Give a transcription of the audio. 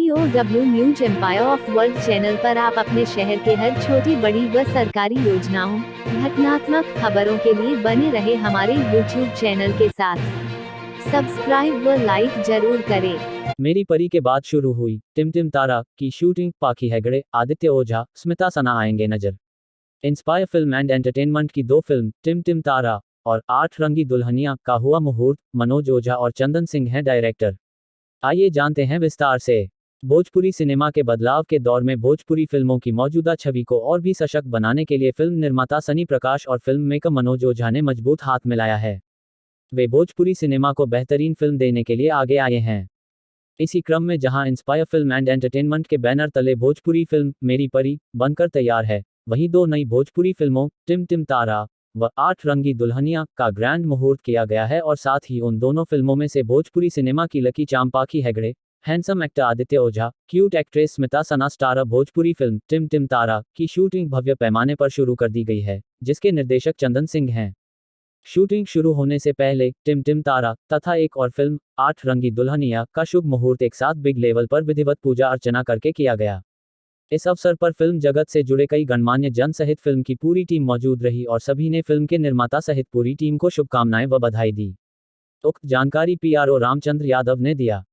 TOW news empire of world channel पर आप अपने शहर के हर छोटी बड़ी व सरकारी योजनाओं, घटनात्मक खबरों के लिए बने रहे हमारे YouTube चैनल के साथ। सब्सक्राइब व लाइक जरूर करें। मेरी परी के बाद शुरू हुई टिम तारा की शूटिंग। पाखी हेगड़े, आदित्य ओझा, स्मिता सना आएंगे नजर। इंस्पायर फिल्म एंड एंटरटेनमेंट की दो फिल्म टिम तारा और 8 रंगी दुल्हनिया का हुआ मुहूर्त। मनोज ओझा और चंदन सिंह हैं डायरेक्टर। आइए जानते हैं विस्तार से। भोजपुरी सिनेमा के बदलाव के दौर में भोजपुरी फिल्मों की मौजूदा छवि को और भी सशक्त बनाने के लिए फिल्म निर्माता सनी प्रकाश और फिल्म मेकर मनोज ओझा ने मजबूत हाथ मिलाया है। वे भोजपुरी सिनेमा को बेहतरीन फिल्म देने के लिए आगे आए हैं। इसी क्रम में जहां इंस्पायर फिल्म एंड एंटरटेनमेंट के बैनर तले भोजपुरी फिल्म मेरी परी बनकर तैयार है, वहीं दो नई भोजपुरी फिल्मों टिम तारा व 8 रंगी दुल्हनिया का ग्रैंड मुहूर्त किया गया है। और साथ ही उन दोनों फिल्मों में से भोजपुरी सिनेमा की लकी चाम पाखी हेगड़े, हैंडसम एक्टर आदित्य ओझा, क्यूट एक्ट्रेस स्मिता सना स्टारर भोजपुरी फिल्म टिम तारा की शूटिंग भव्य पैमाने पर शुरू कर दी गई है, जिसके निर्देशक चंदन सिंह हैं। शूटिंग शुरू होने से पहले टिम तारा तथा एक और फिल्म 8 रंगी दुल्हनिया का शुभ मुहूर्त एक साथ बिग लेवल पर विधिवत पूजा अर्चना करके किया गया। इस अवसर पर फिल्म जगत से जुड़े कई गणमान्य जन सहित फिल्म की पूरी टीम मौजूद रही और सभी ने फिल्म के निर्माता सहित पूरी टीम को शुभकामनाएं व बधाई दी। उक्त जानकारी PRO रामचंद्र यादव ने दिया।